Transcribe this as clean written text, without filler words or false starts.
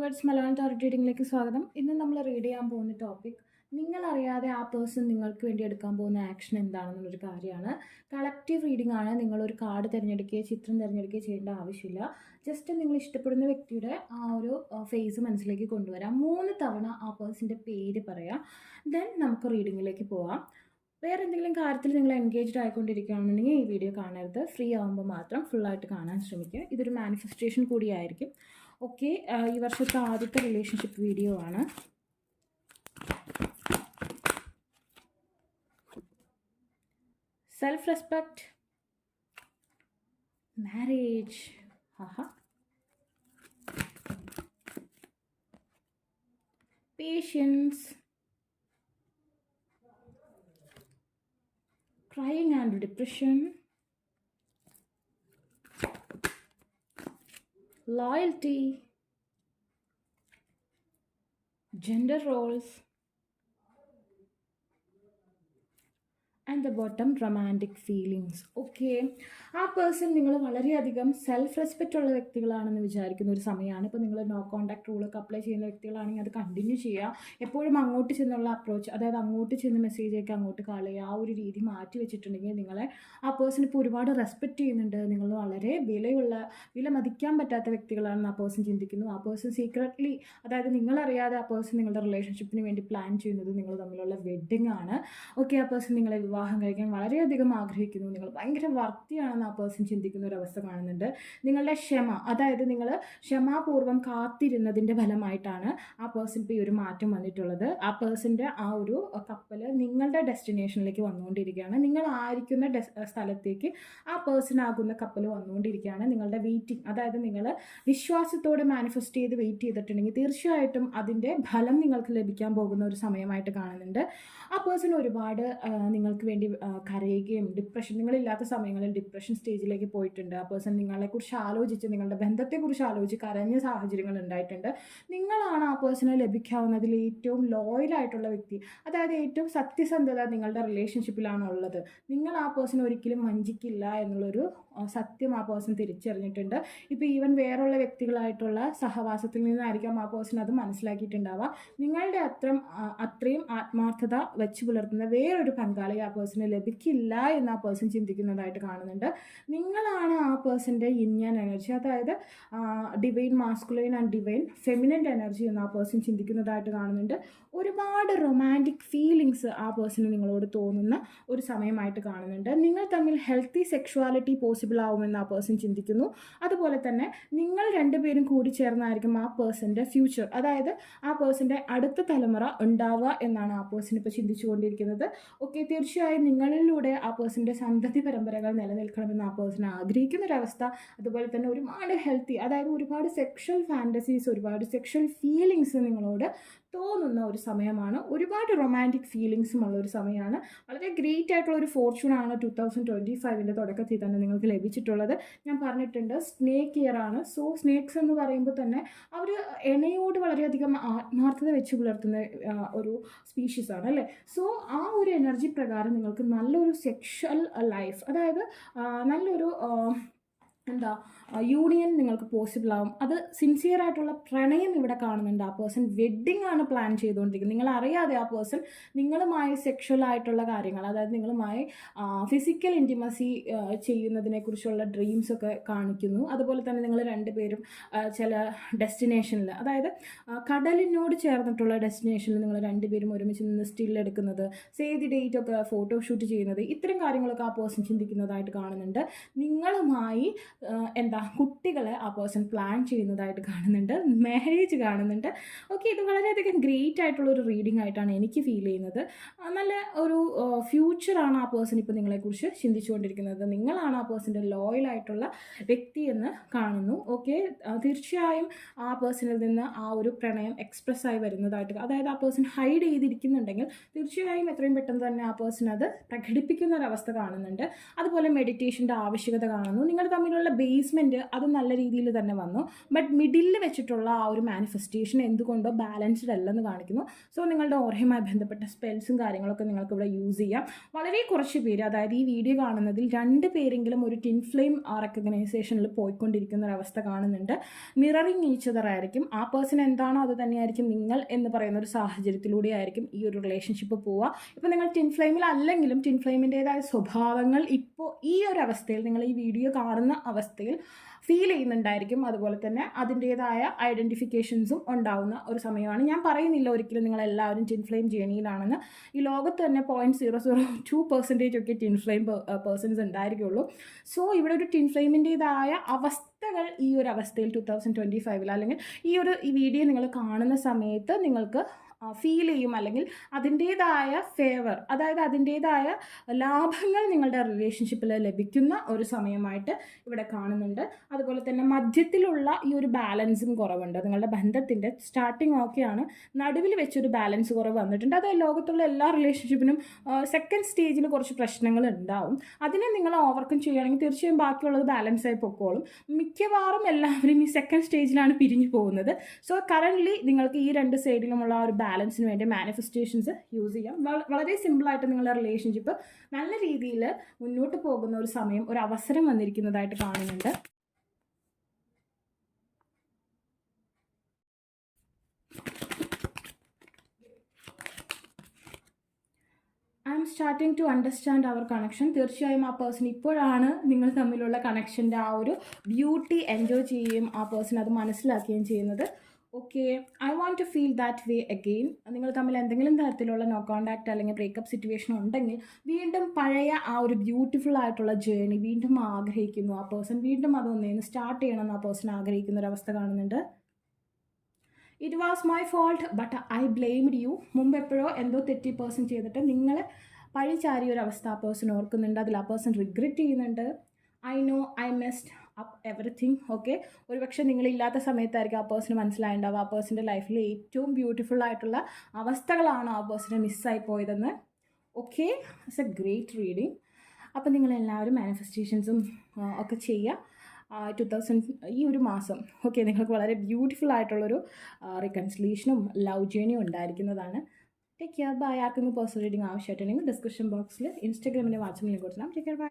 Words Malayalam tarot റീഡിങ്ങിലേക്ക് സ്വാഗതം. ഇന്ന് നമ്മൾ റീഡ് ചെയ്യാൻ പോകുന്ന ടോപ്പിക് നിങ്ങളറിയാതെ ആ പേഴ്സൺ നിങ്ങൾക്ക് വേണ്ടി എടുക്കാൻ പോകുന്ന ആക്ഷൻ എന്താണെന്നുള്ളൊരു കാര്യമാണ്. കളക്റ്റീവ് റീഡിംഗ് ആണ്. നിങ്ങളൊരു കാർഡ് തിരഞ്ഞെടുക്കുകയോ ചിത്രം തിരഞ്ഞെടുക്കുകയോ ചെയ്യേണ്ട ആവശ്യമില്ല. ജസ്റ്റ് നിങ്ങൾ ഇഷ്ടപ്പെടുന്ന വ്യക്തിയുടെ ആ ഒരു ഫേസ് മനസ്സിലേക്ക് കൊണ്ടുവരാം. 3 തവണ ആ പേഴ്സൻ്റെ പേര് പറയാം. ദെൻ നമുക്ക് റീഡിങ്ങിലേക്ക് പോവാം. വേറെ എന്തെങ്കിലും കാര്യത്തിൽ നിങ്ങൾ എൻഗേജ്ഡ് ആയിക്കൊണ്ടിരിക്കുകയാണെന്നുണ്ടെങ്കിൽ ഈ വീഡിയോ കാണരുത്. ഫ്രീ ആകുമ്പോൾ മാത്രം ഫുള്ളായിട്ട് കാണാൻ ശ്രമിക്കുക. ഇതൊരു മാനിഫെസ്റ്റേഷൻ കൂടിയായിരിക്കും. ഓക്കെ, ഈ വർഷത്തെ ആദ്യത്തെ റിലേഷൻഷിപ്പ് വീഡിയോ ആണ്. Self respect, marriage, patience, crying and depression, loyalty, gender roles, and the bottom romantic feelings. Okay, ആ പേഴ്സൺ നിങ്ങൾ വളരെയധികം സെൽഫ് റെസ്പെക്റ്റ് ഉള്ള വ്യക്തികളാണെന്ന് വിചാരിക്കുന്ന ഒരു സമയമാണ്. ഇപ്പോൾ നിങ്ങൾ നോ കോൺടാക്ട് റൂളൊക്കെ അപ്ലൈ ചെയ്യുന്ന വ്യക്തികളാണെങ്കിൽ അത് കണ്ടിന്യൂ ചെയ്യുക. എപ്പോഴും അങ്ങോട്ട് ചെന്നുള്ള അപ്രോച്ച്, അതായത് അങ്ങോട്ട് ചെന്ന് മെസ്സേജ് അയക്കുക, അങ്ങോട്ട് കാൾ ചെയ്യുക, ആ ഒരു രീതി മാറ്റി വെച്ചിട്ടുണ്ടെങ്കിൽ നിങ്ങളെ ആ പേഴ്സൺ ഇപ്പോൾ ഒരുപാട് റെസ്പെക്റ്റ് ചെയ്യുന്നുണ്ട്. നിങ്ങൾ വളരെ വില മതിക്കാൻ പറ്റാത്ത വ്യക്തികളാണെന്ന് ആ പേഴ്സൺ ചിന്തിക്കുന്നു. ആ പേഴ്സൺ സീക്രട്ട്ലി, അതായത് നിങ്ങളറിയാതെ ആ പേഴ്സൺ നിങ്ങളുടെ റിലേഷൻഷിപ്പിന് വേണ്ടി പ്ലാൻ ചെയ്യുന്നത് നിങ്ങൾ തമ്മിലുള്ള വെഡ്ഡിങ് ആണ്. ഓക്കെ, ആ പേഴ്സൺ നിങ്ങളെ വിവാഹം കഴിക്കാൻ വളരെയധികം ആഗ്രഹിക്കുന്നു. നിങ്ങൾ ഭയങ്കര വർത്തിയാണെന്ന് ആ പേഴ്സൺ ചിന്തിക്കുന്ന ഒരു അവസ്ഥ കാണുന്നുണ്ട്. നിങ്ങളുടെ ക്ഷമ, അതായത് നിങ്ങൾ ക്ഷമാപൂർവ്വം കാത്തിരുന്നതിൻ്റെ ഫലമായിട്ടാണ് ആ പേഴ്സൺ ഇപ്പോൾ ഈ ഒരു മാറ്റം വന്നിട്ടുള്ളത്. ആ പേഴ്സൻ്റെ ആ ഒരു കപ്പൽ നിങ്ങളുടെ ഡെസ്റ്റിനേഷനിലേക്ക് വന്നുകൊണ്ടിരിക്കുകയാണ്. നിങ്ങൾ ആയിരിക്കുന്ന സ്ഥലത്തേക്ക് ആ പേഴ്സൺ ആകുന്ന കപ്പൽ വന്നുകൊണ്ടിരിക്കുകയാണ്. നിങ്ങളുടെ വെയിറ്റിംഗ്, അതായത് നിങ്ങൾ വിശ്വാസത്തോടെ മാനിഫെസ്റ്റ് ചെയ്ത് വെയിറ്റ് ചെയ്തിട്ടുണ്ടെങ്കിൽ തീർച്ചയായിട്ടും അതിൻ്റെ ഫലം നിങ്ങൾക്ക് ലഭിക്കാൻ പോകുന്ന ഒരു സമയമായിട്ട് കാണുന്നുണ്ട്. ആ പേഴ്സൺ ഒരുപാട് നിങ്ങൾക്ക് വേണ്ടി കരയുകയും നിങ്ങളില്ലാത്ത സമയങ്ങളിൽ ഡിപ്രഷൻ സ്റ്റേജിലേക്ക് പോയിട്ടുണ്ട്. ആ പേഴ്സൺ നിങ്ങളെക്കുറിച്ച് ആലോചിച്ച്, നിങ്ങളുടെ ബന്ധത്തെക്കുറിച്ച് ആലോചിച്ച് കരഞ്ഞ സാഹചര്യങ്ങൾ ഉണ്ടായിട്ടുണ്ട്. നിങ്ങളാണ് ആ പേഴ്സണെ ലഭിക്കാവുന്നതിൽ ഏറ്റവും ലോയലായിട്ടുള്ള വ്യക്തി, അതായത് ഏറ്റവും സത്യസന്ധത നിങ്ങളുടെ റിലേഷൻഷിപ്പിലാണ് ഉള്ളത്. നിങ്ങൾ ആ പേഴ്സൺ ഒരിക്കലും വഞ്ചിക്കില്ല എന്നുള്ളൊരു സത്യം ആ പേഴ്സൺ തിരിച്ചറിഞ്ഞിട്ടുണ്ട്. ഇപ്പോൾ ഈവൻ വേറുള്ള വ്യക്തികളായിട്ടുള്ള സഹവാസത്തിൽ നിന്നായിരിക്കാം ആ പേഴ്സൺ അത് മനസ്സിലാക്കിയിട്ടുണ്ടാവുക. നിങ്ങളുടെ അത്രയും ആത്മാർത്ഥത വെച്ച് പുലർത്തുന്ന വേറൊരു പങ്കാളി ആ പേഴ്സണ് ലഭിക്കില്ല എന്ന് ആ പേഴ്സൺ ചിന്തിക്കുന്നതായിട്ട് കാണുന്നുണ്ട്. നിങ്ങളാണ് ആ പേഴ്സൻ്റെ യിൻ എനർജി, അതായത് divine masculine and divine feminine energy എന്ന് ആ പേഴ്സൺ ചിന്തിക്കുന്നതായിട്ട് കാണുന്നുണ്ട്. ഒരുപാട് റൊമാൻറ്റിക് ഫീലിങ്സ് ആ പേഴ്സണ് നിങ്ങളോട് തോന്നുന്ന ഒരു സമയമായിട്ട് കാണുന്നുണ്ട്. നിങ്ങൾ തമ്മിൽ ഹെൽത്തി സെക്ഷുവാലിറ്റി പോസിബിൾ ആവുമെന്ന് ആ പേഴ്സൺ ചിന്തിക്കുന്നു. അതുപോലെ തന്നെ നിങ്ങൾ രണ്ടുപേരും കൂടി ചേർന്നായിരിക്കും ആ പേഴ്സൻ്റെ ഫ്യൂച്ചർ, അതായത് ആ പേഴ്സൻ്റെ അടുത്ത തലമുറ ഉണ്ടാവുക എന്നാണ് ആ പേഴ്സൺ ഇപ്പോൾ ചിന്തിച്ചുകൊണ്ടിരിക്കുന്നത്. ഓക്കെ, തീർച്ചയായും നിങ്ങളിലൂടെ ആ പേഴ്സൻ്റെ സന്തതി പരമ്പരകൾ നിലനിൽക്കണമെന്ന് ആ പേഴ്സൺ ആഗ്രഹിക്കുന്നൊരവസ്ഥ. അതുപോലെ തന്നെ ഒരുപാട് ഹെൽത്തി, അതായത് ഒരുപാട് സെക്ഷൽ ഫാൻറ്റസീസ്, ഒരുപാട് സെക്ഷൽ ഫീലിങ്സ് നിങ്ങളോട് തോന്നുന്ന ഒരു സമയമാണ്. ഒരുപാട് റൊമാൻറ്റിക് ഫീലിങ്സും ഉള്ള ഒരു സമയമാണ്. വളരെ ഗ്രേറ്റ് ആയിട്ടുള്ള ഒരു ഫോർച്യൂണാണ് 2025 തുടക്കത്തിൽ തന്നെ നിങ്ങൾക്ക് ലഭിച്ചിട്ടുള്ളത്. ഞാൻ പറഞ്ഞിട്ടുണ്ട്, സ്നേക്ക് ഇയർ ആണ്. സോ സ്നേക്സ് എന്ന് പറയുമ്പോൾ തന്നെ അവർ ഇണയോട് വളരെയധികം ആത്മാർത്ഥത വെച്ച് പുലർത്തുന്ന ഒരു സ്പീഷീസ് ആണ് അല്ലേ. സോ ആ ഒരു എനർജി പ്രകാരം നിങ്ങൾക്ക് നല്ലൊരു സെക്ഷൽ ലൈഫ്, അതായത് നല്ലൊരു യൂണിയൻ നിങ്ങൾക്ക് പോസിബിൾ ആവും. അത് സിൻസിയർ ആയിട്ടുള്ള പ്രണയം ഇവിടെ കാണുന്നുണ്ട്. ആ പേഴ്സൺ വെഡ്ഡിങ് ആണ് പ്ലാൻ ചെയ്തുകൊണ്ടിരിക്കുന്നത്. നിങ്ങൾ അറിയാതെ ആ പേഴ്സൺ നിങ്ങളുമായി സെക്ഷൽ ആയിട്ടുള്ള കാര്യങ്ങൾ, അതായത് നിങ്ങളുമായി ഫിസിക്കൽ ഇൻറ്റിമസി ചെയ്യുന്നതിനെക്കുറിച്ചുള്ള ഡ്രീംസ് ഒക്കെ കാണിക്കുന്നു. അതുപോലെ തന്നെ നിങ്ങൾ രണ്ടുപേരും ചില ഡെസ്റ്റിനേഷനിൽ, അതായത് കടലിനോട് ചേർന്നിട്ടുള്ള ഡെസ്റ്റിനേഷനിൽ നിങ്ങൾ രണ്ടുപേരും ഒരുമിച്ച് നിന്ന് സ്റ്റില്ലെടുക്കുന്നത്, സേവ് ദി ഡേറ്റ് ഒക്കെ ഫോട്ടോഷൂട്ട് ചെയ്യുന്നത്, ഇത്തരം കാര്യങ്ങളൊക്കെ ആ പേഴ്സൺ ചിന്തിക്കുന്നതായിട്ട് കാണുന്നുണ്ട്. നിങ്ങളുമായി കുട്ടികളെ ആ പേഴ്സൺ പ്ലാൻ ചെയ്യുന്നതായിട്ട് കാണുന്നുണ്ട്. മാരേജ് കാണുന്നുണ്ട്. ഓക്കെ, ഇത് വളരെയധികം ഗ്രേറ്റ് ആയിട്ടുള്ളൊരു റീഡിംഗ് ആയിട്ടാണ് എനിക്ക് ഫീൽ ചെയ്യുന്നത്. നല്ല ഒരു ഫ്യൂച്ചറാണ് ആ പേഴ്സൺ ഇപ്പോൾ നിങ്ങളെക്കുറിച്ച് ചിന്തിച്ചുകൊണ്ടിരിക്കുന്നത്. നിങ്ങളാണ് ആ പേഴ്സൻ്റെ ലോയലായിട്ടുള്ള വ്യക്തി എന്ന് കാണുന്നു. ഓക്കെ, തീർച്ചയായും ആ പേഴ്സണിൽ നിന്ന് ആ ഒരു പ്രണയം എക്സ്പ്രസ് ആയി വരുന്നതായിട്ട്, അതായത് ആ പേഴ്സൺ ഹൈഡ് ചെയ്തിരിക്കുന്നുണ്ടെങ്കിൽ തീർച്ചയായും എത്രയും പെട്ടെന്ന് തന്നെ ആ പേഴ്സൺ അത് പ്രകടിപ്പിക്കുന്ന ഒരവസ്ഥ കാണുന്നുണ്ട്. അതുപോലെ മെഡിറ്റേഷൻ്റെ ആവശ്യകത കാണുന്നു. നിങ്ങൾ തമ്മിലുള്ള ബേസ്മെൻറ്റ്, പ്ലേസ്മെൻറ്റ് അത് നല്ല രീതിയിൽ തന്നെ വന്നു. ബട്ട് മിഡിൽ വെച്ചിട്ടുള്ള ആ ഒരു മാനിഫെസ്റ്റേഷൻ എന്തുകൊണ്ടോ ബാലൻസ്ഡ് അല്ലെന്ന് കാണിക്കുന്നു. സോ നിങ്ങളുടെ ഓറയുമായി ബന്ധപ്പെട്ട സ്പെൽസും കാര്യങ്ങളൊക്കെ നിങ്ങൾക്ക് ഇവിടെ യൂസ് ചെയ്യാം. വളരെ കുറച്ച് പേര്, അതായത് ഈ വീഡിയോ കാണുന്നതിൽ 2 പേരെങ്കിലും ഒരു ടിൻ ഫ്ലെയിം റെക്കഗ്നൈസേഷനിൽ പോയിക്കൊണ്ടിരിക്കുന്ന ഒരവസ്ഥ കാണുന്നുണ്ട്. മിററിങ് ഈച്ച് അതർ ആയിരിക്കും. ആ പേഴ്സൺ എന്താണോ അത് തന്നെയായിരിക്കും നിങ്ങൾ എന്ന് പറയുന്ന ഒരു സാഹചര്യത്തിലൂടെ ആയിരിക്കും ഈ ഒരു റിലേഷൻഷിപ്പ് പോവുക. ഇപ്പോൾ നിങ്ങൾ ടിൻ ഫ്ലെയിമിൽ അല്ലെങ്കിലും ടിൻ ഫ്ലെയിമിൻ്റേതായ സ്വഭാവങ്ങൾ ഇപ്പോൾ ഈ ഒരു അവസ്ഥയിൽ, നിങ്ങൾ ഈ വീഡിയോ കാണുന്ന അവസ്ഥയിൽ ഫീൽ ചെയ്യുന്നുണ്ടായിരിക്കും. അതുപോലെ തന്നെ അതിൻ്റേതായ ഐഡൻറ്റിഫിക്കേഷൻസും ഉണ്ടാവുന്ന ഒരു സമയമാണ്. ഞാൻ പറയുന്നില്ല ഒരിക്കലും നിങ്ങളെല്ലാവരും ടിൻ ഫ്ലെയിം ജേണിയിലാണെന്ന്. ഈ ലോകത്ത് തന്നെ 0.002% ഒക്കെ ടിൻ ഫ്ലെയിം പേഴ്സൺസ് ഉണ്ടായിരിക്കുള്ളൂ. സോ ഇവിടെ ഒരു ടിൻ ഫ്ലെയിമിൻ്റേതായ അവസ്ഥകൾ ഈ ഒരു അവസ്ഥയിൽ 2025 അല്ലെങ്കിൽ ഈ വീഡിയോ നിങ്ങൾ കാണുന്ന സമയത്ത് നിങ്ങൾക്ക് ഫീൽ ചെയ്യും. അല്ലെങ്കിൽ അതിൻ്റേതായ ഫേവർ, അതായത് അതിൻ്റേതായ ലാഭങ്ങൾ നിങ്ങളുടെ റിലേഷൻഷിപ്പിൽ ലഭിക്കുന്ന ഒരു സമയമായിട്ട് ഇവിടെ കാണുന്നുണ്ട്. അതുപോലെ തന്നെ മധ്യത്തിലുള്ള ഈ ഒരു ബാലൻസിങ് കുറവുണ്ട്. നിങ്ങളുടെ ബന്ധത്തിൻ്റെ സ്റ്റാർട്ടിങ് ഓക്കെയാണ്, നടുവിൽ വെച്ചൊരു ബാലൻസ് കുറവ് വന്നിട്ടുണ്ട്. അത് ലോകത്തുള്ള എല്ലാ റിലേഷൻഷിപ്പിനും സെക്കൻഡ് സ്റ്റേജിൽ കുറച്ച് പ്രശ്നങ്ങൾ ഉണ്ടാവും. അതിനെ നിങ്ങൾ ഓവർകം ചെയ്യുകയാണെങ്കിൽ തീർച്ചയായും ബാക്കിയുള്ളത് ബാലൻസായി പൊക്കോളും. മിക്കവാറും എല്ലാവരും ഈ സെക്കൻഡ് സ്റ്റേജിലാണ് പിരിഞ്ഞു പോകുന്നത്. സോ കറൻ്റ്ലി നിങ്ങൾക്ക് ഈ 2 സൈഡിലുമുള്ള ഒരു ബാലൻസിന് വേണ്ടി മാനിഫെസ്റ്റേഷൻസ് യൂസ് ചെയ്യാം. വളരെ സിമ്പിളായിട്ട് നിങ്ങളുടെ റിലേഷൻഷിപ്പ് നല്ല രീതിയിൽ മുന്നോട്ട് പോകുന്ന ഒരു സമയം, ഒരു അവസരം വന്നിരിക്കുന്നതായിട്ട് കാണുന്നുണ്ട്. I am starting to understand our connection. തീർച്ചയായും ആ പേഴ്സൺ ഇപ്പോഴാണ് നിങ്ങൾ തമ്മിലുള്ള കണക്ഷൻ്റെ ആ ഒരു ബ്യൂട്ടി എൻജോയ് ചെയ്യുകയും ആ പേഴ്സൺ അത് മനസ്സിലാക്കുകയും ചെയ്യുന്നത്. Okay, I want to feel that way again. നിങ്ങൾ തമ്മിൽ എന്തെങ്കിലും തരത്തിലുള്ള നോ കോണ്ടാക്ട് അല്ലെങ്കിൽ ബ്രേക്കപ്പ് സിറ്റുവേഷൻ ഉണ്ടെങ്കിൽ വീണ്ടും പഴയ ആ ഒരു ബ്യൂട്ടിഫുൾ ആയിട്ടുള്ള ജേർണി വീണ്ടും ആഗ്രഹിക്കുന്നു ആ പേഴ്സൺ. വീണ്ടും അതൊന്നേന്ന് സ്റ്റാർട്ട് ചെയ്യണമെന്ന് ആ പേഴ്സൺ ആഗ്രഹിക്കുന്ന ഒരവസ്ഥ കാണുന്നുണ്ട്. It was my fault but I blamed you. മുമ്പ് എപ്പോഴോ എന്തോ തെറ്റി പേഴ്സൺ ചെയ്തിട്ട് നിങ്ങൾ പഴിചാരിയ ഒരു അവസ്ഥ ആ പേഴ്സൺ ഓർക്കുന്നുണ്ട്. അതിൽ ആ പേഴ്സൺ റിഗ്രറ്റ് ചെയ്യുന്നുണ്ട്. I know I messed up everything. Okay, ഒരുപക്ഷെ നിങ്ങളില്ലാത്ത സമയത്തായിരിക്കും ആ പേഴ്സണ് മനസ്സിലായിട്ടുണ്ടാവുക ആ പേഴ്സൻ്റെ ലൈഫിൽ ഏറ്റവും ബ്യൂട്ടിഫുൾ ആയിട്ടുള്ള അവസ്ഥകളാണ് ആ പേഴ്സണ് മിസ്സായി പോയതെന്ന്. Okay, it's A great reading. അപ്പം നിങ്ങളെല്ലാവരും മാനിഫെസ്റ്റേഷൻസും ഒക്കെ ചെയ്യുക. 2000 ഈ ഒരു മാസം ഓക്കെ നിങ്ങൾക്ക് വളരെ ബ്യൂട്ടിഫുൾ ആയിട്ടുള്ളൊരു റിക്കൺസിലേഷനും ലവ് ജേണിയും ഉണ്ടായിരിക്കുന്നതാണ്. Take care, bye. ആർക്കെങ്കിലും പേഴ്സണൽ റീഡിങ് ആവശ്യമായിട്ടുണ്ടെങ്കിൽ ഡിസ്ക്രിപ്ഷൻ ബോക്സിൽ ഇൻസ്റ്റാഗ്രാമിൻ്റെ വാട്സപ്പിൽ ലിങ്ക് കൊടുക്കണം. Take care, by.